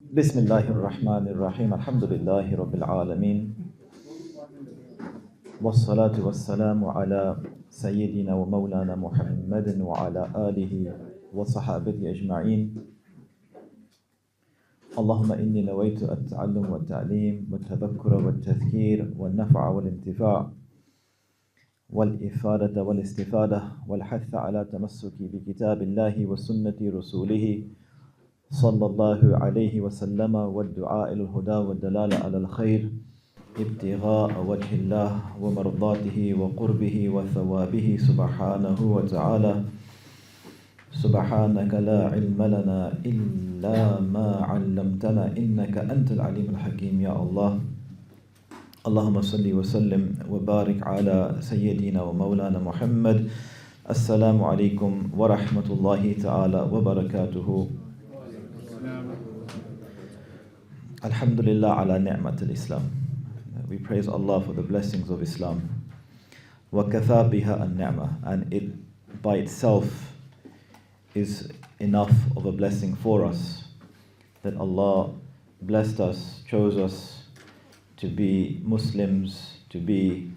بسم الله الرحمن الرحيم الحمد لله رب العالمين والصلاة والسلام على سيدنا ومولانا محمد وعلى آله وصحابته أجمعين اللهم إني نويت التعلم والتعليم والتذكر والتذكير والنفع والانتفاع والإفادة والاستفادة والحث على تمسك بكتاب الله وسنة رسوله صلى الله عليه وسلم والدعاء إلى الهدى والدلالة على الخير ابتغاء وجه الله ومرضاته وقربه وثوابه سبحانه وتعالى سبحانك لا علم لنا إلا ما علمتنا إنك أنت العليم الحكيم يا الله اللهم صل وسلم وبارك على سيدنا ومولانا محمد السلام عليكم ورحمة الله تعالى وبركاته Alhamdulillah ala ni'mat al-Islam. We praise Allah for the blessings of Islam. وَكَفَى بِهَا النِّعْمَةِ And it by itself is enough of a blessing for us. That Allah blessed us, chose us to be Muslims, to be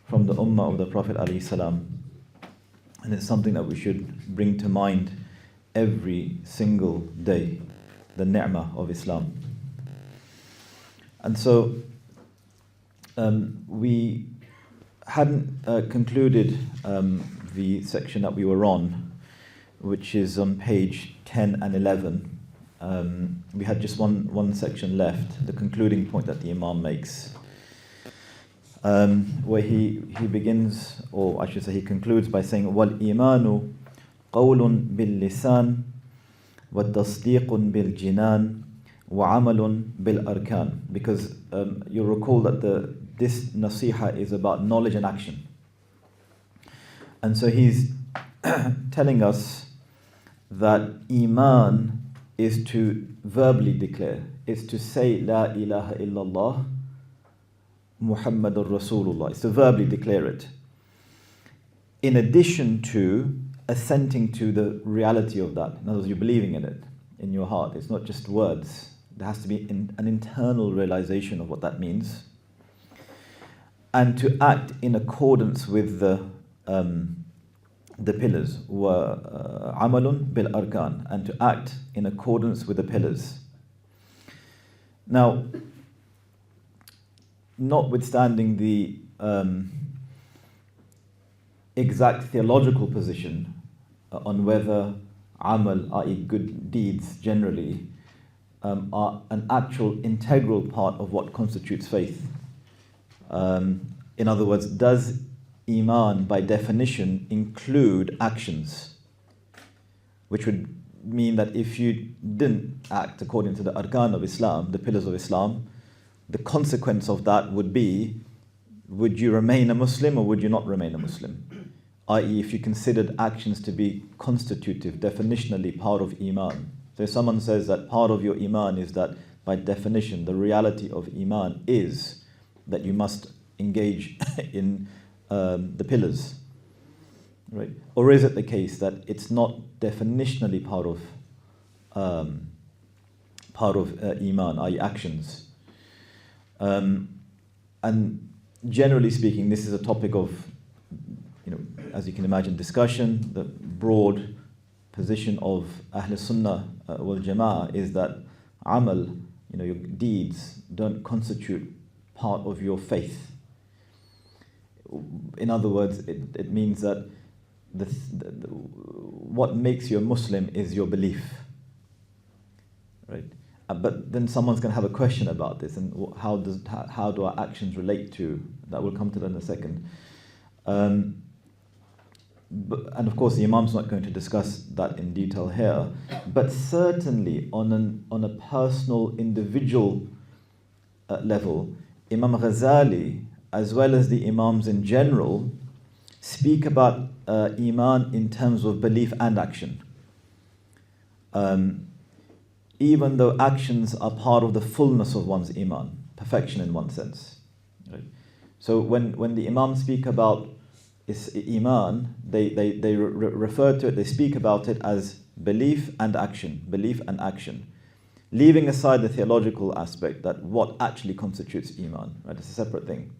from the Ummah of the Prophet ﷺ. And it's something that we should bring to mind every single day, the ni'mah of Islam. And so we hadn't concluded the section that we were on, which is on page 10 and 11. We had just one section left, the concluding point that the Imām makes, where he begins, or I should say he concludes by saying, وَالْإِيمَانُ قَوْلٌ بِاللِّسَانِ وَالتَّصْدِيقٌ بِالْجِنَانِ وَعَمَلٌ بِالْأَرْكَانِ. Because you'll recall that this nasiha is about knowledge and action. And so he's telling us that Iman is to verbally declare, is to say La ilaha illallah Muhammadur Rasulullah. It's to verbally declare it. In addition to assenting to the reality of that. In other words, you're believing in it in your heart. It's not just words. There has to be an internal realization of what that means. And to act in accordance with the pillars. وَعَمَلٌ بِالْأَرْكَانِ And to act in accordance with the pillars. Now, notwithstanding the exact theological position on whether amal, i.e. good deeds generally, are an actual integral part of what constitutes faith. In other words, does Iman by definition include actions? Which would mean that if you didn't act according to the arkan of Islam, the pillars of Islam, the consequence of that would be, would you remain a Muslim or would you not remain a Muslim? I.e. if you considered actions to be constitutive, definitionally part of Iman. So if someone says that part of your Iman is that by definition the reality of Iman is that you must engage in the pillars, right? Or is it the case that it's not definitionally part of Iman, i.e. actions? And generally speaking, this is a topic of, as you can imagine, discussion. The broad position of Ahl Sunnah wal Jama'ah is that amal, your deeds, don't constitute part of your faith. In other words, it means that what makes you a Muslim is your belief, right? But then someone's going to have a question about this, and how do our actions relate to that? We'll come to that in a second. And of course, the Imam's not going to discuss that in detail here, but certainly on a personal, individual level, Imam Ghazālī, as well as the Imams in general, speak about Iman in terms of belief and action. Even though actions are part of the fullness of one's Iman, perfection in one sense. Right? So when the Imams speak about Iman, they refer to it, they speak about it as belief and action, belief and action. leaving aside the theological aspect, that what actually constitutes Imām, right? It's a separate thing.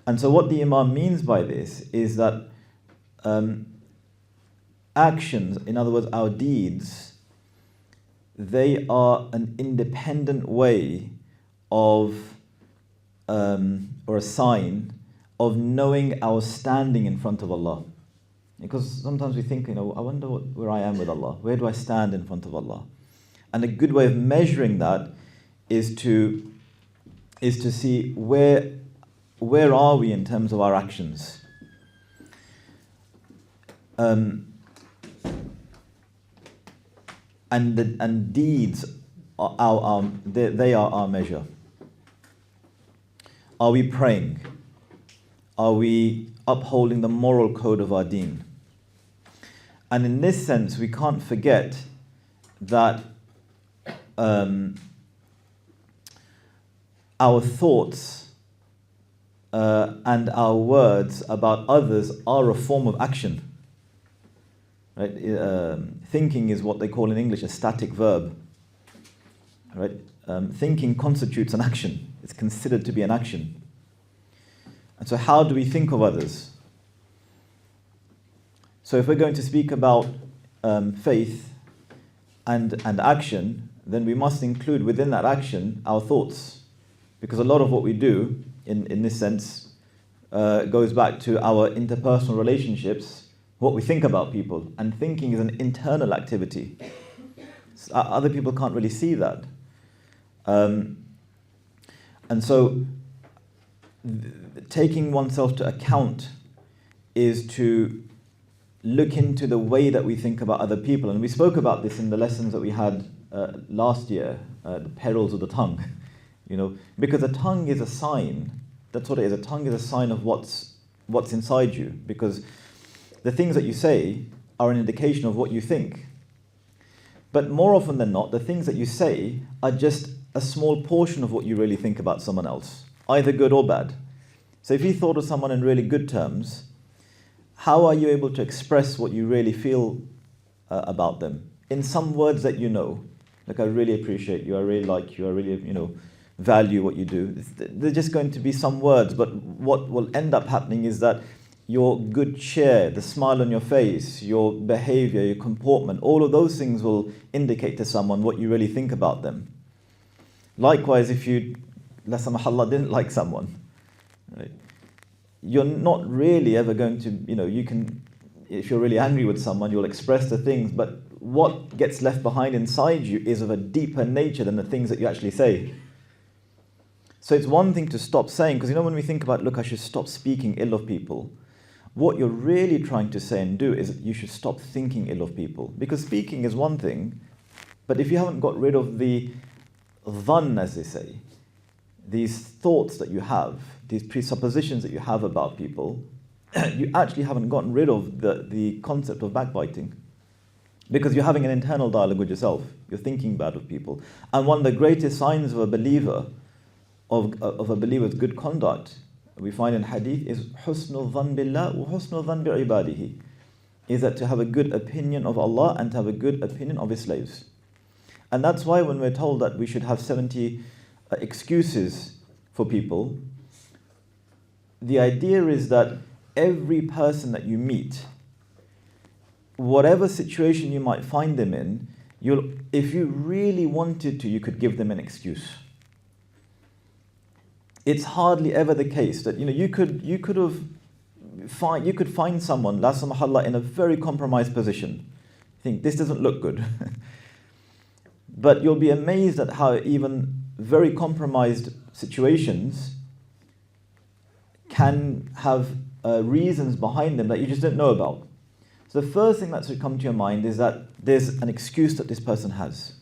And so what the Imām means by this is that actions, in other words, our deeds, they are an independent way of, or a sign of knowing our standing in front of Allah. Because sometimes we think, I wonder where I am with Allah. Where do I stand in front of Allah? And a good way of measuring that is to see where are we in terms of our actions. And deeds are they are our measure. Are we praying? Are we upholding the moral code of our deen? And in this sense, we can't forget that our thoughts and our words about others are a form of action. Right? Thinking is what they call in English a static verb. Right? Thinking constitutes an action. It's considered to be an action. And so how do we think of others? So if we're going to speak about faith and action, then we must include within that action our thoughts. Because a lot of what we do, in this sense, goes back to our interpersonal relationships, what we think about people. And thinking is an internal activity. Other people can't really see that. And so taking oneself to account is to look into the way that we think about other people. And we spoke about this in the lessons that we had last year, the perils of the tongue. Because a tongue is a sign. That's what it is. A tongue is a sign of what's inside you. Because the things that you say are an indication of what you think. But more often than not, the things that you say are just a small portion of what you really think about someone else, either good or bad. So if you thought of someone in really good terms, how are you able to express what you really feel about them? In some words that you know. Like, I really appreciate you, I really like you, I really, value what you do. They're just going to be some words, but what will end up happening is that your good cheer, the smile on your face, your behavior, your comportment, all of those things will indicate to someone what you really think about them. Likewise, if you, la samahallah, didn't like someone, right, you're not really ever going to, you can, if you're really angry with someone, you'll express the things, but what gets left behind inside you is of a deeper nature than the things that you actually say. So it's one thing to stop saying, because when we think about, look, I should stop speaking ill of people, what you're really trying to say and do is you should stop thinking ill of people. Because speaking is one thing, but if you haven't got rid of the dhann, as they say, these thoughts that you have, these presuppositions that you have about people, you actually haven't gotten rid of the concept of backbiting. Because you're having an internal dialogue with yourself. You're thinking bad of people. And one of the greatest signs of a believer, of a believer's good conduct, we find in hadith, is husnul dhann billah wa husnul dhann bi ibadihi. Is that to have a good opinion of Allah and to have a good opinion of His slaves. And that's why when we're told that we should have 70 excuses for people, the idea is that every person that you meet, whatever situation you might find them in, if you really wanted to, you could give them an excuse. It's hardly ever the case that you could find someone, la samahallah, in a very compromised position. Think this doesn't look good. But you'll be amazed at how even very compromised situations can have reasons behind them that you just don't know about. So the first thing that should come to your mind is that there's an excuse that this person has.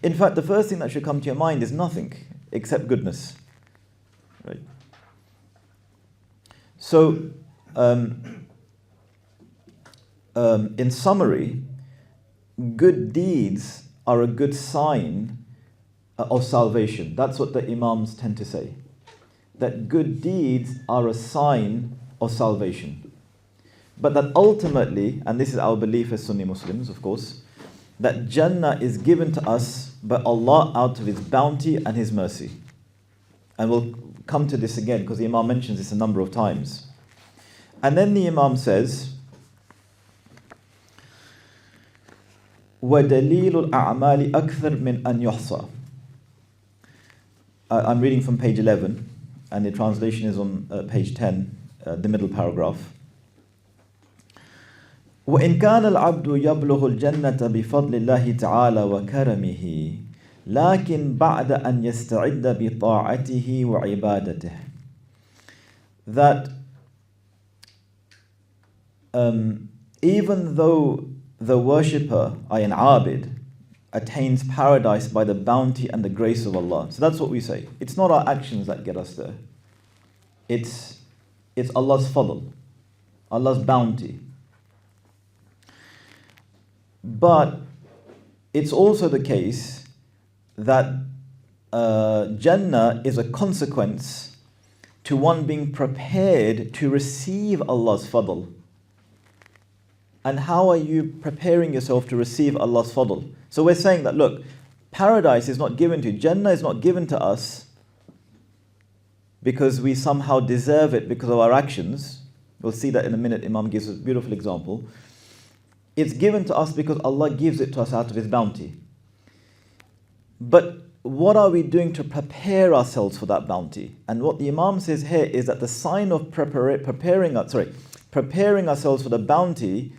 In fact, the first thing that should come to your mind is nothing except goodness. Right? So, in summary, good deeds are a good sign of salvation. That's what the Imams tend to say. That good deeds are a sign of salvation. But that ultimately, and this is our belief as Sunni Muslims, of course, that Jannah is given to us by Allah out of His bounty and His mercy. And we'll come to this again because the Imam mentions this a number of times. And then the Imam says, وَدَلِيلُ الْأَعْمَالِ أَكْثَرْ مِنْ أَنْ يُحْصَى. I'm reading from page 11, and the translation is on page 10, the middle paragraph. وَإِنْ كَانَ الْعَبْدُ يَبْلُغُ الْجَنَّةَ بِفَضْلِ اللَّهِ تَعَالَى وَكَرَمِهِ لكن بعد أن يستعد بطاعته وعبادته. That even though the worshipper, an abid, attains paradise by the bounty and the grace of Allah. So that's what we say. It's not our actions that get us there. It's Allah's fadl, Allah's bounty. But it's also the case that Jannah is a consequence to one being prepared to receive Allah's fadl. And how are you preparing yourself to receive Allah's fadl? So we're saying that, look, paradise is not given to you, Jannah is not given to us because we somehow deserve it because of our actions. We'll see that in a minute. Imam gives a beautiful example. It's given to us because Allah gives it to us out of His bounty. But what are we doing to prepare ourselves for that bounty? And what the Imam says here is that the sign of preparing ourselves for the bounty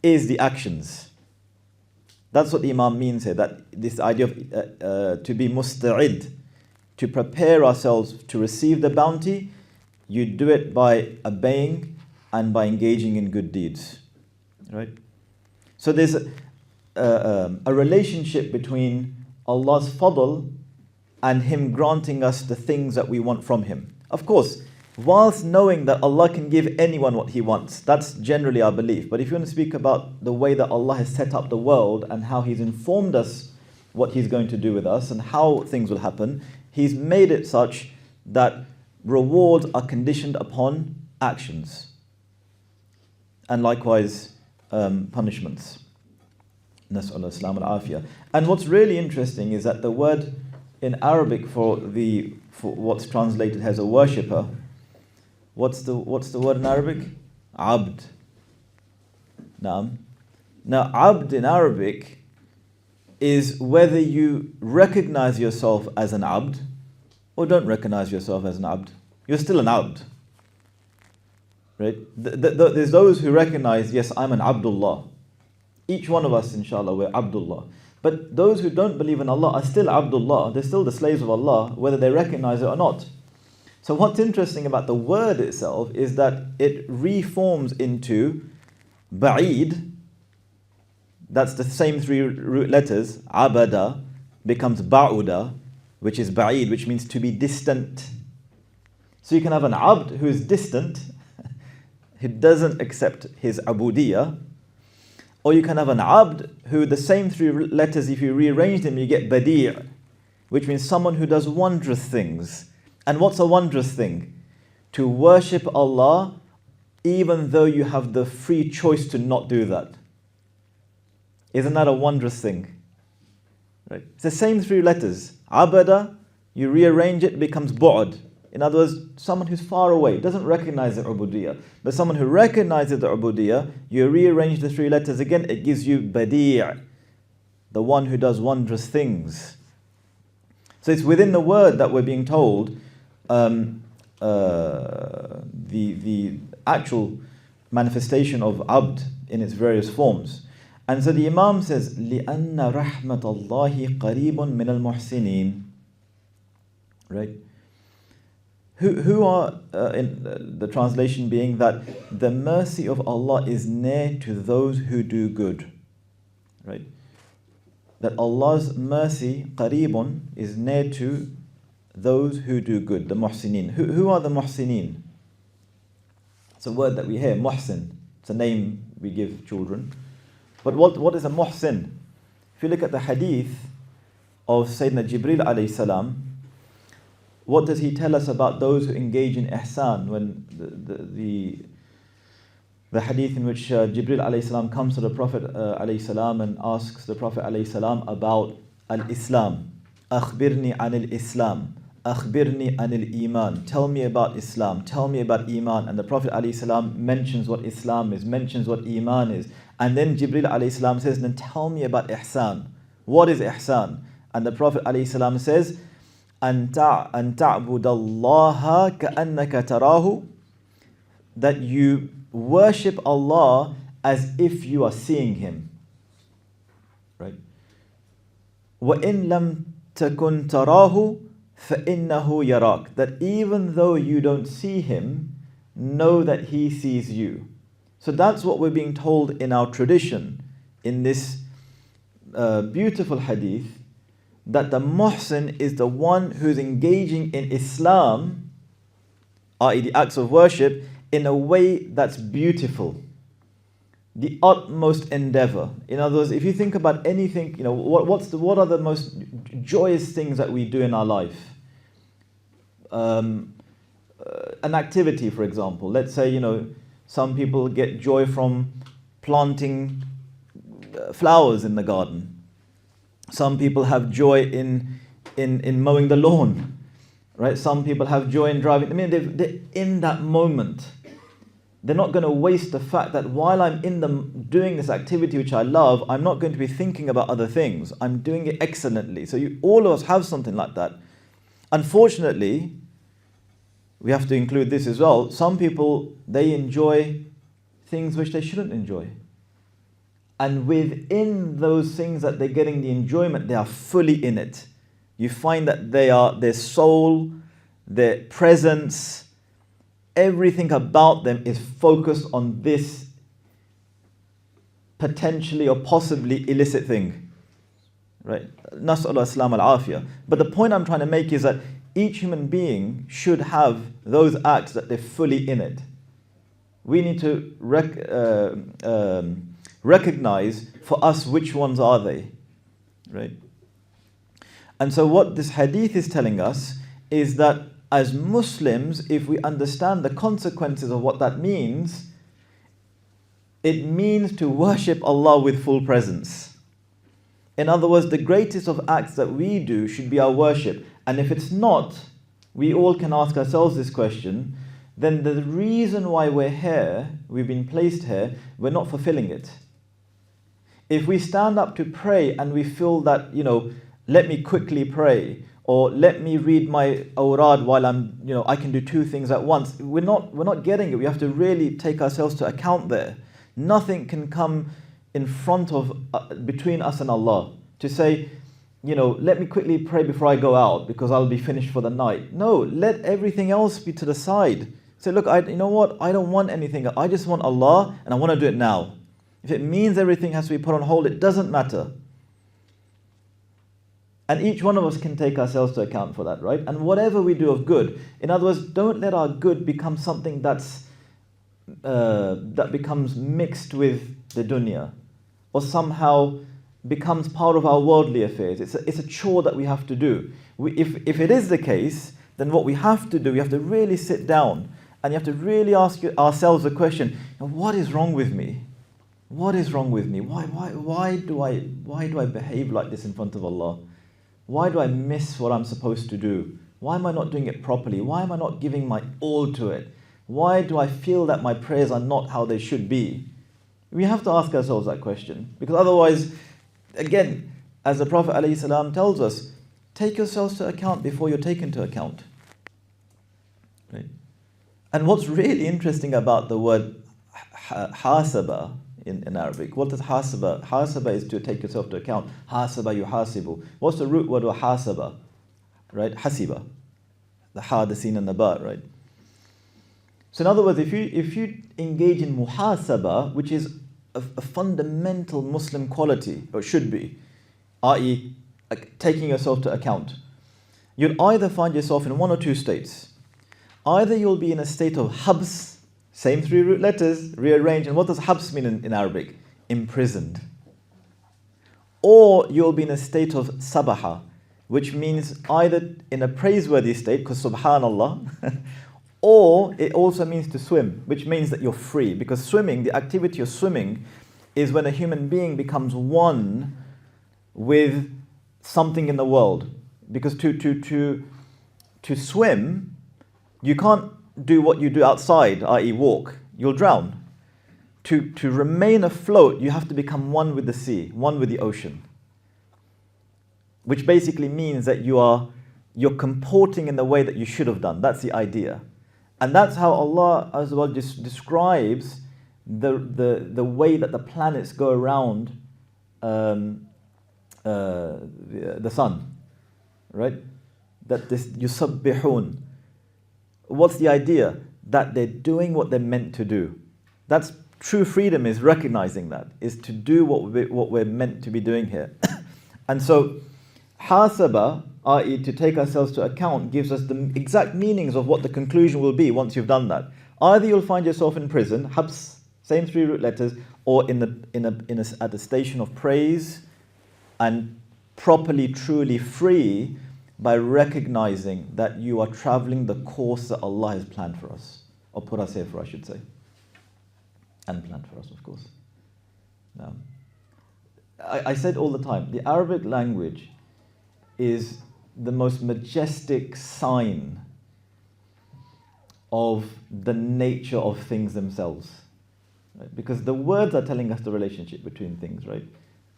is the actions. That's what the Imam means here, that this idea of to be musta'id, to prepare ourselves to receive the bounty, you do it by obeying and by engaging in good deeds. Right? So there's a relationship between Allah's fadl and Him granting us the things that we want from Him. Of course, whilst knowing that Allah can give anyone what He wants, that's generally our belief. But if you want to speak about the way that Allah has set up the world and how He's informed us what He's going to do with us and how things will happen, He's made it such that rewards are conditioned upon actions. And likewise, punishments. Nas'Allah as-salam al-afiyah. And what's really interesting is that the word in Arabic for what's translated as a worshipper, what's the word in Arabic? Abd. Now, abd in Arabic is whether you recognize yourself as an abd or don't recognize yourself as an abd. You're still an abd. Right? There's those who recognize, yes, I'm an Abdullah. Each one of us, inshallah, we're Abdullah. But those who don't believe in Allah are still Abdullah. They're still the slaves of Allah, whether they recognize it or not. So what's interesting about the word itself is that it reforms into Ba'id. That's the same three root letters. Abada becomes Ba'uda, which is Ba'id, which means to be distant. So you can have an Abd who is distant, who doesn't accept his Abudiyah. Or you can have an abd who the same three letters, if you rearrange them, you get badi', which means someone who does wondrous things. And what's a wondrous thing? To worship Allah even though you have the free choice to not do that. Isn't that a wondrous thing? Right? It's the same three letters. Abada, you rearrange it, it becomes bu'ad. In other words, someone who's far away, doesn't recognize the ubudiyah. But someone who recognizes the ubudiyah, you rearrange the three letters again, it gives you badi', the one who does wondrous things. So it's within the word that we're being told the actual manifestation of abd in its various forms. And so the Imam says, لِأَنَّ رَحْمَةَ اللَّهِ قَرِيبٌ مِنَ الْمُحْسِنِينَ. Right? Who are, in the translation being that the mercy of Allah is near to those who do good. Right? That Allah's mercy, qareebun, is near to those who do good, the muhsinin. Who are the muhsinin? It's a word that we hear, muhsin. It's a name we give children. But what is a muhsin? If you look at the hadith of Sayyidina Jibreel alayhi salam, what does he tell us about those who engage in ihsan when The hadith in which Jibril alayhi salam comes to the Prophet alayhi salam and asks the Prophet alayhi salam about al-Islam. Akhbirni anil Islam. Akhbirni anil Iman. Tell me about Islam. Tell me about Iman. And the Prophet alayhi salam mentions what Islam is, mentions what Iman is. And then Jibril alayhi salam says, then tell me about Ihsan. What is Ihsan? And the Prophet alayhi salam says, أن تعبد الله كأنك تراه, that you worship Allah as if you are seeing Him. Right? وَإِن لَمْ تَكُنْ تَرَاهُ فَإِنَّهُ يَرَاكَ, that even though you don't see Him, know that He sees you. So that's what we're being told in our tradition, in this beautiful hadith, that the muhsin is the one who's engaging in Islam, i.e. the acts of worship, in a way that's beautiful, the utmost endeavor. In other words, if you think about anything, what are the most joyous things that we do in our life? An activity, for example. Let's say, some people get joy from planting flowers in the garden. Some people have joy in mowing the lawn, right? Some people have joy in driving. I mean, they're in that moment. They're not going to waste the fact that while I'm doing this activity which I love, I'm not going to be thinking about other things. I'm doing it excellently. So all of us have something like that. Unfortunately, we have to include this as well. Some people, they enjoy things which they shouldn't enjoy. And within those things that they're getting the enjoyment, they are fully in it. You find that their soul, their presence, everything about them is focused on this potentially or possibly illicit thing. Right? Nas'Allah Islam al-Afiyah. But the point I'm trying to make is that each human being should have those acts that they're fully in it. We need to recognize for us which ones are they, right? And so what this hadith is telling us is that as Muslims, if we understand the consequences of what that means, it means to worship Allah with full presence. In other words, the greatest of acts that we do should be our worship. And if it's not, we all can ask ourselves this question, then the reason why we're here, we've been placed here, we're not fulfilling it. If we stand up to pray and we feel that, let me quickly pray, or let me read my awrad while I can do two things at once, we're not getting it. We have to really take ourselves to account there. Nothing can come in front of, between us and Allah, to say, let me quickly pray before I go out because I'll be finished for the night. No, let everything else be to the side. Say, look, you know what? I don't want anything. I just want Allah and I want to do it now. If it means everything has to be put on hold, it doesn't matter. And each one of us can take ourselves to account for that, right? And whatever we do of good, in other words, don't let our good become something that becomes mixed with the dunya, or somehow becomes part of our worldly affairs. It's a chore that we have to do. If it is the case, then what we have to do, we have to really sit down and you have to really ask ourselves the question, what is wrong with me? What is wrong with me? Why do I behave like this in front of Allah? Why do I miss what I'm supposed to do? Why am I not doing it properly? Why am I not giving my all to it? Why do I feel that my prayers are not how they should be? We have to ask ourselves that question, because otherwise, again, as the Prophet ﷺ tells us, take yourselves to account before you're taken to account. Right? And what's really interesting about the word hasaba in Arabic, what does hasaba? Hasaba is to take yourself to account. Hasaba yuhasibu. What's the root word of hasaba? Right? Hasiba. The ha, the sin, and the ba, right? So in other words, if you engage in muhasaba, which is a fundamental Muslim quality, or should be, i.e. taking yourself to account, you'll either find yourself in one or two states. Either you'll be in a state of habs, same three root letters, rearranged. And what does habs mean in Arabic? Imprisoned. Or you'll be in a state of sabaha, which means either in a praiseworthy state, because subhanallah, Or it also means to swim, which means that you're free. Because swimming, the activity of swimming, is when a human being becomes one with something in the world. Because to swim, you can't do what you do outside, i.e. walk. You'll drown. To remain afloat, you have to become one with the sea, one with the ocean. Which basically means that you're comporting in the way that you should have done. That's the idea. And that's how Allah as well just describes the way that the planets go around the sun, right? That this yusabbihun. What's the idea? That they're doing what they're meant to do. That's true freedom, is recognizing that, is to do what we're meant to be doing here. And so hasaba, i.e. to take ourselves to account, gives us the exact meanings of what the conclusion will be once you've done that. Either you'll find yourself in prison, habs, same 3 root letters, or at a station of praise and properly, truly free by recognizing that you are traveling the course that Allah has planned for us, or put us here for, I should say, and planned for us, of course. Now, I said all the time, the Arabic language is the most majestic sign of the nature of things themselves, right? Because the words are telling us the relationship between things, right?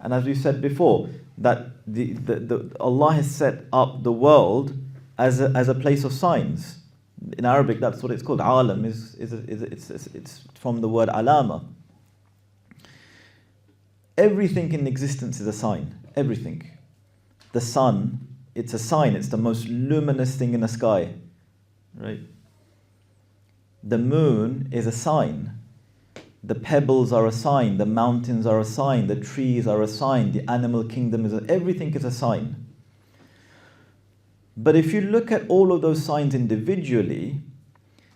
And as we said before, that Allah has set up the world as a place of signs. In Arabic, that's what it's called. Alam it's from the word alama. Everything in existence is a sign. Everything. The sun, it's a sign. It's the most luminous thing in the sky, right? The moon is a sign. The pebbles are a sign. The mountains are a sign. The trees are a sign. The animal kingdom everything is a sign. But if you look at all of those signs individually,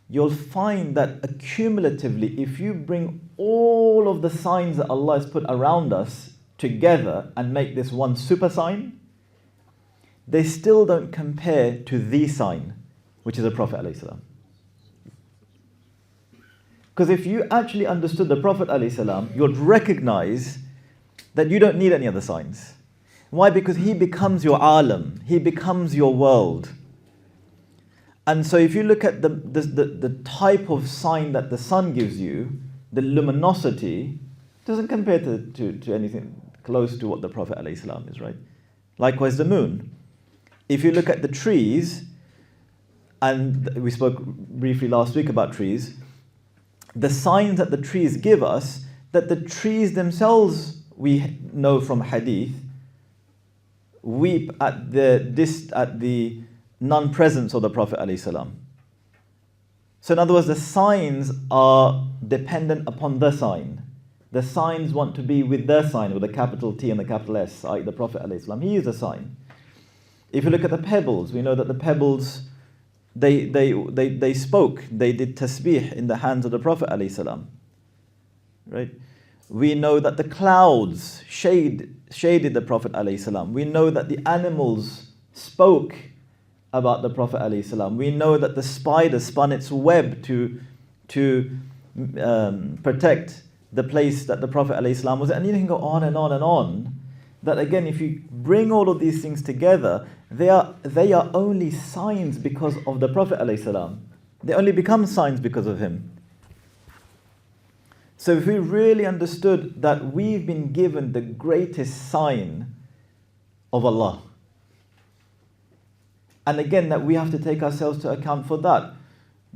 you'll find that accumulatively, if you bring all of the signs that Allah has put around us together and make this one super sign, they still don't compare to the sign, which is the Prophet ﷺ. Because if you actually understood the Prophet ﷺ, you'd recognize that you don't need any other signs. Why? Because he becomes your alam, he becomes your world. And so if you look at the type of sign that the sun gives you, the luminosity, doesn't compare to anything close to what the Prophet ﷺ is, right? Likewise the moon. If you look at the trees, and we spoke briefly last week about trees, the signs that the trees give us, that the trees themselves, we know from hadith, weep at the non-presence of the Prophet ﷺ. So in other words, the signs are dependent upon the sign. The signs want to be with their sign, with a capital T and a capital S, i.e. the Prophet ﷺ. He is a sign. If you look at the pebbles, we know that the pebbles, they spoke, they did tasbih in the hands of the Prophet ﷺ. Right? We know that the clouds shaded the Prophet ﷺ. We know that the animals spoke about the Prophet ﷺ. We know that the spider spun its web to protect the place that the Prophet ﷺ was. And you can go on and on and on. That again, if you bring all of these things together, they are only signs because of the Prophet ﷺ. They only become signs because of him. So if we really understood that we've been given the greatest sign of Allah, and again that we have to take ourselves to account for that,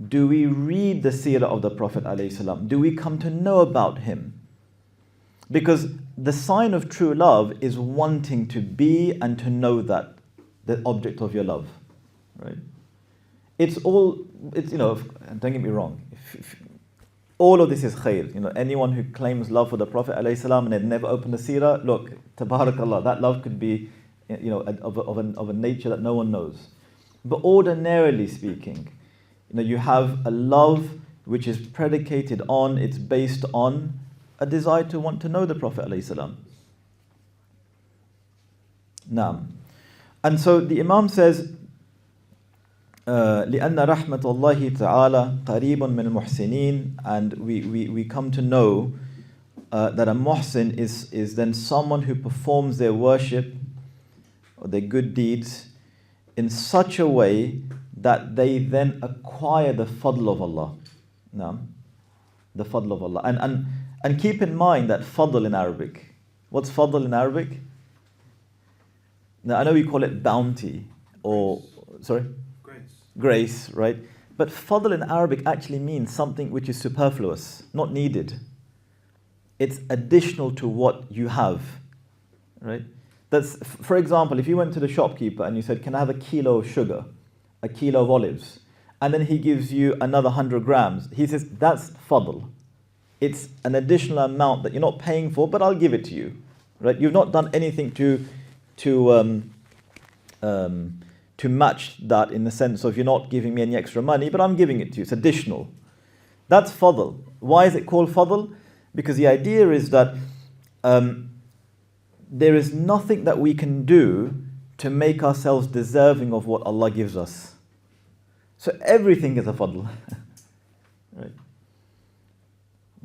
do we read the seerah of the Prophet ﷺ? Do we come to know about him? Because the sign of true love is wanting to be and to know that, the object of your love, right? It's don't get me wrong, all of this is khair. Anyone who claims love for the Prophet ﷺ and had never opened the seerah, look, tabarakallah, that love could be, of a nature that no one knows. But ordinarily speaking, you have a love which is predicated on, it's based on a desire to want to know the Prophet ﷺ. Now, and so the Imam says, لأن رحمة الله تعالى قريب من المحسنين, and we come to know that a muhsin is then someone who performs their worship or their good deeds in such a way that they then acquire the fadl of Allah. No? The fadl of Allah. And keep in mind that fadl in Arabic. What's fadl in Arabic? Now I know we call it bounty or, sorry? Grace, right? But fadl in Arabic actually means something which is superfluous, not needed. It's additional to what you have, right? That's, for example, if you went to the shopkeeper and you said, can I have a kilo of sugar, a kilo of olives, and then he gives you another 100 grams, he says, that's fadl. It's an additional amount that you're not paying for, but I'll give it to you, right? You've not done anything to match that, in the sense of you're not giving me any extra money, but I'm giving it to you. It's additional. That's fadl. Why is it called fadl? Because the idea is that there is nothing that we can do to make ourselves deserving of what Allah gives us. So everything is a fadl. Right?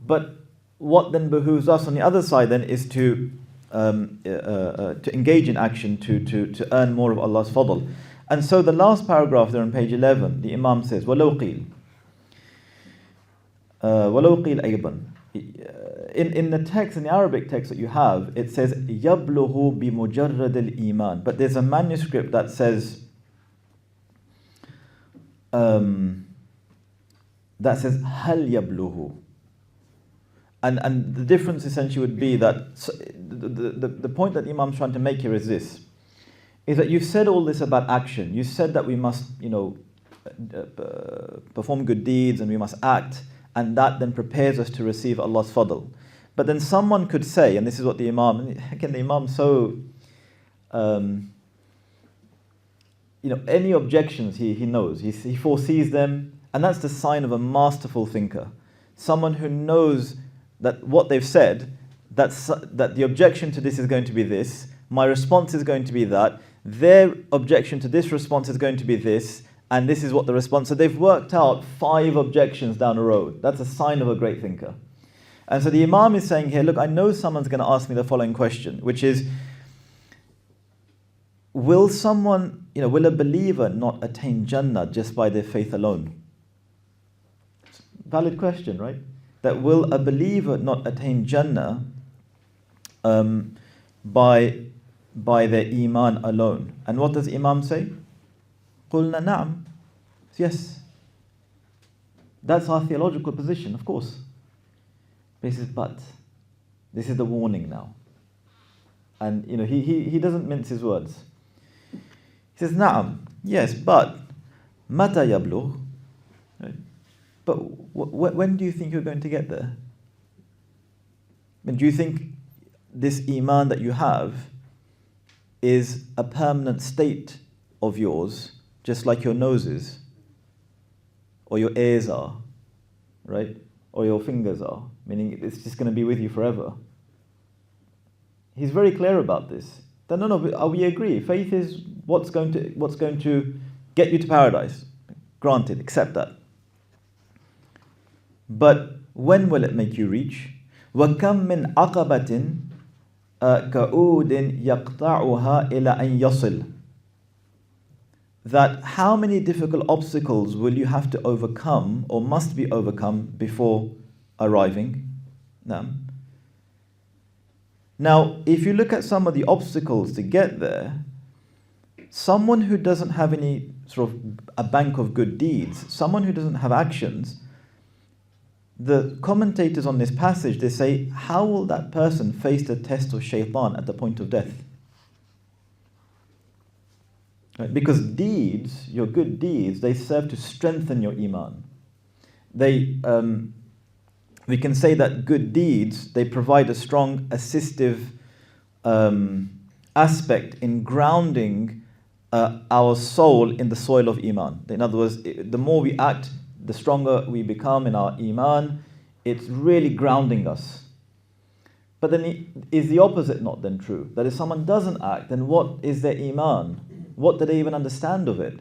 But what then behooves us on the other side then is to engage in action to earn more of Allah's fadl. And so the last paragraph there on page 11, the Imam says, وَلَوْ قِيل أَيْضًا. In the text, in the Arabic text that you have, it says يَبْلُغُ بِمُجَرَّدِ الْإِيمَانِ. But there's a manuscript that says هَلْ يَبْلُغُ. And the difference essentially would be that the point that the Imam's trying to make here is this, is that you've said all this about action. You said that we must, perform good deeds and we must act, and that then prepares us to receive Allah's fadl. But then someone could say, and this is what the Imam, again, the Imam's so, any objections he knows, he foresees them, and that's the sign of a masterful thinker. Someone who knows that what they've said, that the objection to this is going to be this, my response is going to be that, their objection to this response is going to be this, and this is what the response. So they've worked out 5 objections down the road. That's a sign of a great thinker. And so the Imam is saying here, look, I know someone's going to ask me the following question, which is, will a believer not attain Jannah just by their faith alone? Valid question, right? That will a believer not attain Jannah by their iman alone? And what does Imam say? قُلْنَا نَعْمْ. Yes. That's our theological position, of course. But he says, but this is the warning now. And he doesn't mince his words. He says, نعم, yes, but متى يبلغ? Right? But when do you think you're going to get there? Do you think this iman that you have is a permanent state of yours, just like your nose is, or your ears are, right? Or your fingers are, meaning it's just going to be with you forever? He's very clear about this. That no, we agree. Faith is what's going to get you to paradise. Granted, accept that. But when will it make you reach? وَكَمْ مِنْ عَقَبَةٍ كَعُودٍ يَقْطَعُهَا إِلَى أَنْ يَصِلْ. That how many difficult obstacles will you have to overcome or must be overcome before arriving? Now, if you look at some of the obstacles to get there, someone who doesn't have any sort of a bank of good deeds, someone who doesn't have actions, the commentators on this passage, they say, how will that person face the test of shaitan at the point of death? Right? Because deeds, your good deeds, they serve to strengthen your iman. We can say that good deeds, they provide a strong assistive aspect in grounding our soul in the soil of iman. In other words, the more we act, the stronger we become in our iman. It's really grounding us. But then is the opposite not then true? That if someone doesn't act, then what is their iman? What do they even understand of it?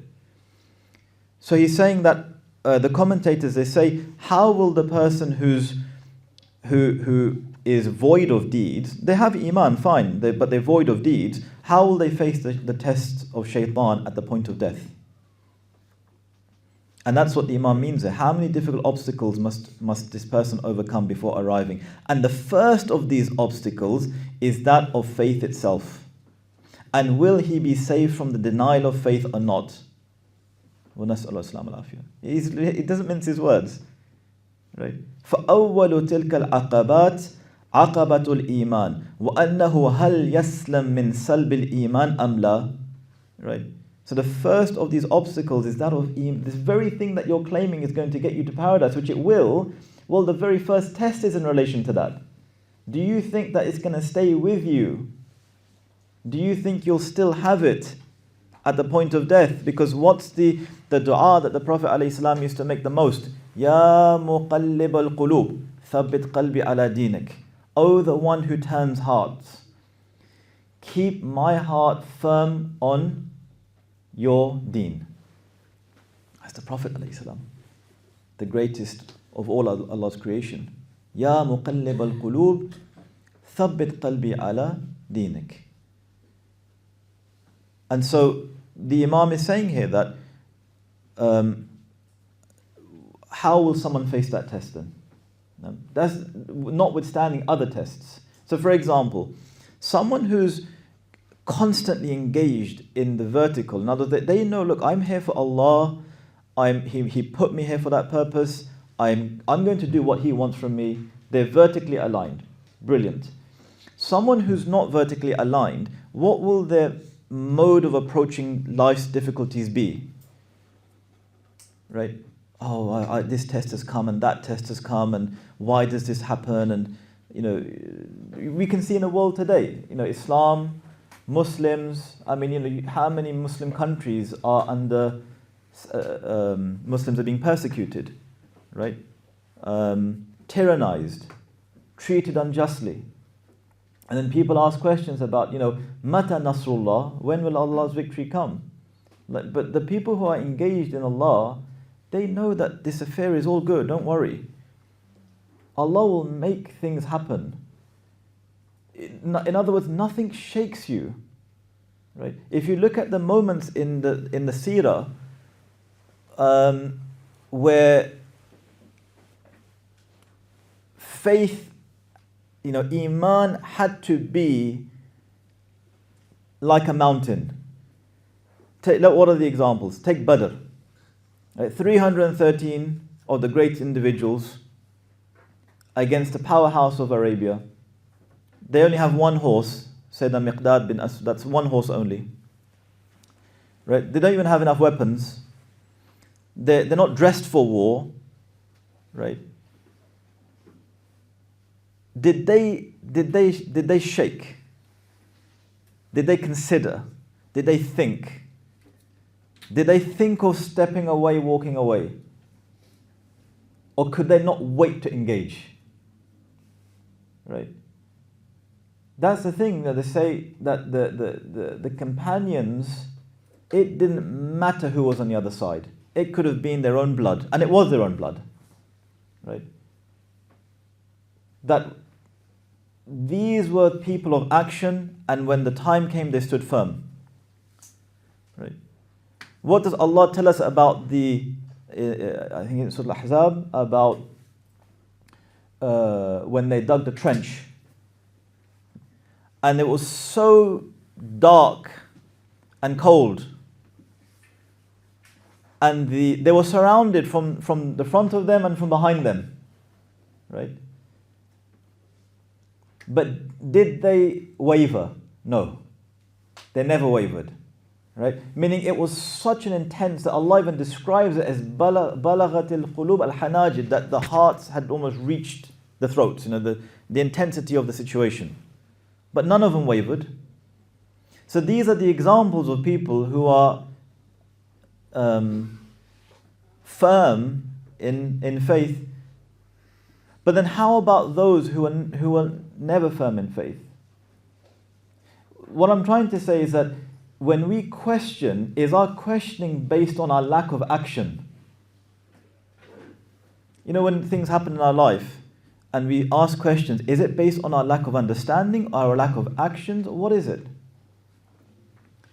So he's saying that the commentators, they say, how will the person who is void of deeds, they have iman, fine, but they're void of deeds, how will they face the test of shaitan at the point of death? And that's what the Imam means there. How many difficult obstacles must this person overcome before arriving? And the first of these obstacles is that of faith itself. And will he be saved from the denial of faith or not? He doesn't mince his words. Right? فَأَوَّلُ تِلْكَ الْعَقَبَاتِ عَقَبَةُ الْإِيمَانِ وَأَنَّهُ هَلْ يَسْلَمْ مِنْ سَلْبِ الْإِيمَانِ أَمْ لَا. Right? So the first of these obstacles is that of this very thing that you're claiming is going to get you to paradise, which it will. Well, the very first test is in relation to that. Do you think that it's going to stay with you? Do you think you'll still have it at the point of death? Because what's the dua that the Prophet ﷺ used to make the most? Ya muqallib al-qulub, thabbit qalbi ala dinik. Oh, the one who turns hearts, keep my heart firm on your deen. That's the Prophet ﷺ, the greatest of all Allah's creation. Ya muqallib al-qulub, thabbit qalbi ala dinik. And so the Imam is saying here that how will someone face that test then? That's notwithstanding other tests. So for example, someone who's constantly engaged in the vertical, in other words, they know, look, I'm here for Allah, He put me here for that purpose, I'm going to do what He wants from me. They're vertically aligned. Brilliant. Someone who's not vertically aligned, what will their mode of approaching life's difficulties be? Right? Oh, this test has come and that test has come, and why does this happen? And we can see in the world today, Islam, Muslims. I mean, how many Muslim countries are under Muslims are being persecuted, right? Tyrannized, treated unjustly. And then people ask questions about, Mata Nasrullah, when will Allah's victory come? But the people who are engaged in Allah, they know that this affair is all good, don't worry. Allah will make things happen. In other words, nothing shakes you. Right? If you look at the moments in the seerah where faith, iman had to be like a mountain. What are the examples? Take Badr. 313 of the great individuals against the powerhouse of Arabia. They only have one horse, Sayyidina Miqdad bin Aswad, that's one horse only. Right? They don't even have enough weapons. They're not dressed for war. Right? Did they shake? Did they consider? Did they think? Did they think of stepping away, walking away? Or could they not wait to engage? Right? That's the thing that they say, that the companions, it didn't matter who was on the other side. It could have been their own blood, and it was their own blood. Right? That these were people of action, and when the time came, they stood firm. Right? What does Allah tell us about I think in Surah Al-Ahzab, about when they dug the trench, and it was so dark and cold, and they were surrounded from the front of them and from behind them, right? But did they waver? No, they never wavered. Right? Meaning it was such an intense that Allah even describes it as balaghatil qulub al-hanajid, that the hearts had almost reached the throats, the intensity of the situation. But none of them wavered. So these are the examples of people who are firm in faith. But then how about those who are never firm in faith? What I'm trying to say is that when we question, is our questioning based on our lack of action? You know, when things happen in our life and we ask questions, is it based on our lack of understanding or our lack of actions? Or what is it?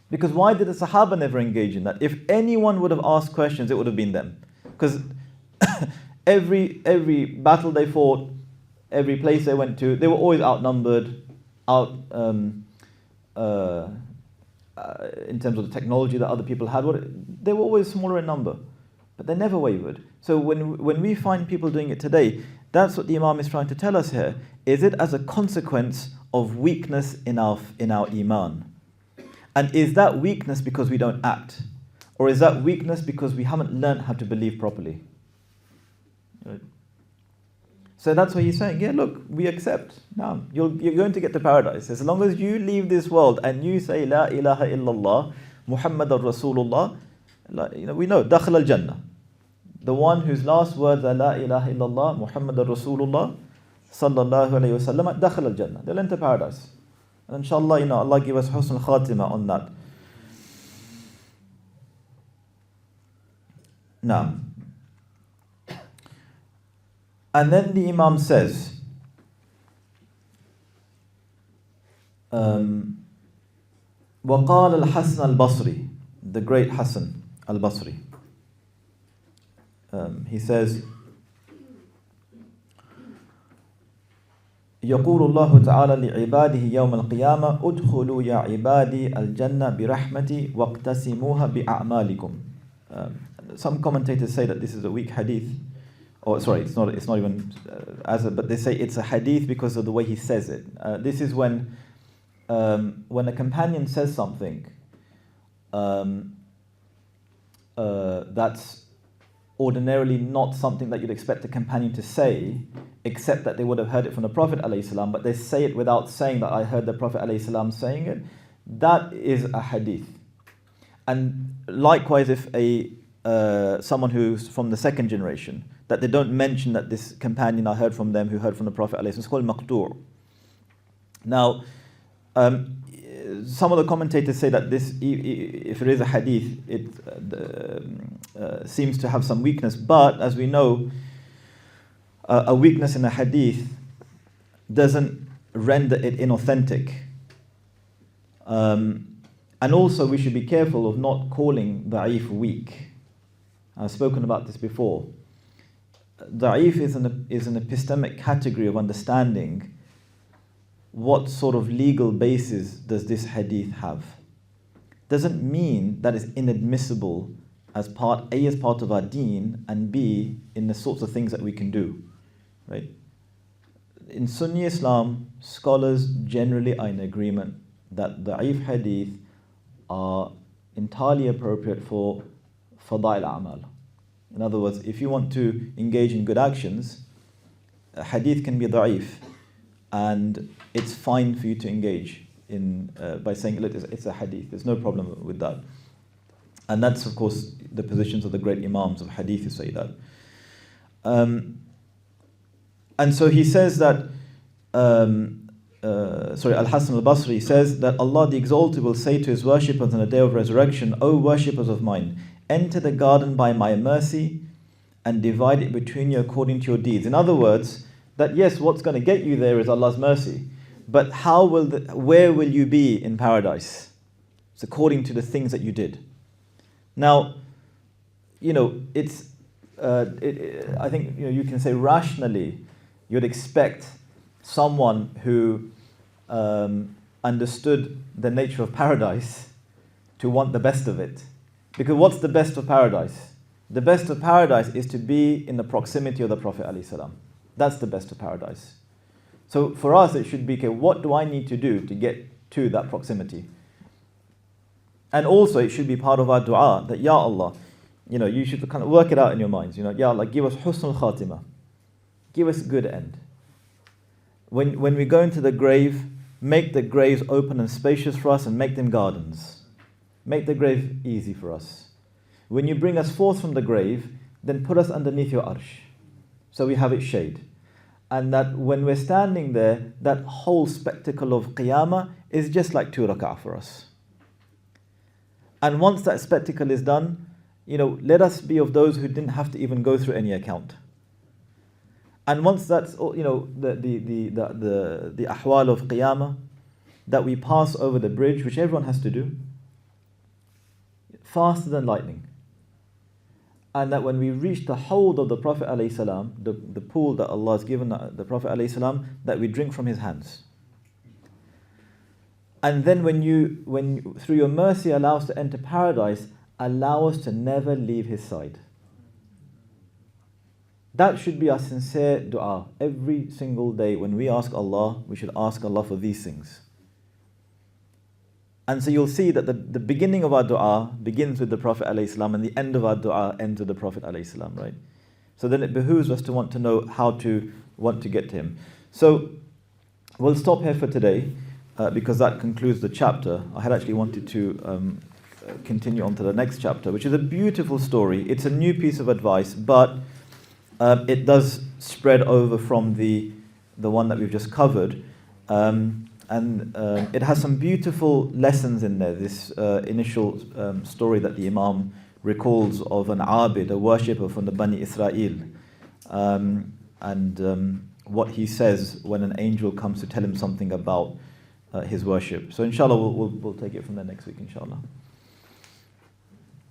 Because why did the Sahaba never engage in that? If anyone would have asked questions, it would have been them. Because every battle they fought, every place they went to, they were always outnumbered, in terms of the technology that other people had. They were always smaller in number, but they never wavered. So when we find people doing it today, that's what the Imam is trying to tell us here. Is it as a consequence of weakness in our Iman? And is that weakness because we don't act? Or is that weakness because we haven't learned how to believe properly? Right. So that's what he's saying. Yeah, look, we accept. Now, you're going to get to paradise. As long as you leave this world and you say, La ilaha illallah, Muhammadur Rasulullah, we know, Dakhil al-Jannah. The one whose last words are La ilaha illallah, Muhammadur Rasulullah, sallallahu alayhi wa sallam, Dakhil al-Jannah. They'll enter paradise. And inshallah, Allah give us husn al-khatimah on that. Now, and then the Imam says, وقال الحسن البصري, the great Hassan al-Basri. He says, يقول الله تعالى لعباده يوم القيامة ادخلوا يا عبادي الجنة برحمتي واقتسموها بأعمالكم. Some commentators say that this is a weak hadith. Oh, sorry, it's not even but they say it's a hadith because of the way he says it. This is when a companion says something that's ordinarily not something that you'd expect a companion to say, except that they would have heard it from the Prophet ﷺ, but they say it without saying that I heard the Prophet ﷺ saying it. That is a hadith. And likewise, if someone who's from the second generation, that they don't mention that this companion I heard from them who heard from the Prophet ﷺ, it's called maqtu'. Now, some of the commentators say that this, if it is a hadith, it seems to have some weakness. But as we know, a weakness in a hadith doesn't render it inauthentic. And also, we should be careful of not calling da'if weak. I've spoken about this before. Da'if is an epistemic category of understanding what sort of legal basis does this hadith have. Doesn't mean that it's inadmissible as part of our deen, and B, in the sorts of things that we can do. Right? In Sunni Islam, scholars generally are in agreement that da'if hadith are entirely appropriate for fadail a'mal. In other words, if you want to engage in good actions, a hadith can be da'if, and it's fine for you to engage in by saying, look, it's a hadith. There's no problem with that. And that's, of course, the positions of the great Imams of hadith who say that. And so he says that, Al-Hasan al-Basri says that Allah the Exalted will say to his worshippers on the day of resurrection, O worshippers of mine, enter the garden by my mercy and divide it between you according to your deeds. In other words, that yes, what's going to get you there is Allah's mercy. But where will you be in paradise? It's according to the things that you did. Now, it's I think you can say rationally, you'd expect someone who understood the nature of paradise to want the best of it. Because what's the best of paradise? The best of paradise is to be in the proximity of the Prophet ﷺ. That's the best of paradise. So for us, it should be, okay, what do I need to do to get to that proximity? And also, it should be part of our dua that, Ya Allah, you should kind of work it out in your minds. Ya Allah, give us husn al-khatimah. Give us a good end. When we go into the grave, make the graves open and spacious for us and make them gardens. Make the grave easy for us. When you bring us forth from the grave, then put us underneath your arsh, so we have its shade. And that when we're standing there, that whole spectacle of qiyamah is just like 2 rak'ah for us. And once that spectacle is done, let us be of those who didn't have to even go through any account. And once that's the ahwal of qiyamah, that we pass over the bridge, which everyone has to do, faster than lightning. And that when we reach the hold of the Prophet ﷺ, the pool that Allah has given the Prophet ﷺ, that we drink from his hands. And then when you through your mercy allow us to enter paradise, allow us to never leave his side. That should be our sincere dua. Every single day when we ask Allah, we should ask Allah for these things. And so you'll see that the beginning of our dua begins with the Prophet ﷺ, and the end of our dua ends with the Prophet ﷺ, right? So then it behooves us to want to know how to get to him. So we'll stop here for today because that concludes the chapter. I had actually wanted to continue on to the next chapter, which is a beautiful story. It's a new piece of advice, but it does spread over from the one that we've just covered. And it has some beautiful lessons in there. This initial story that the Imām recalls of an abid, a worshipper from the Bani Israel, and what he says when an angel comes to tell him something about his worship. So inshallah we'll take it from there next week, inshallah.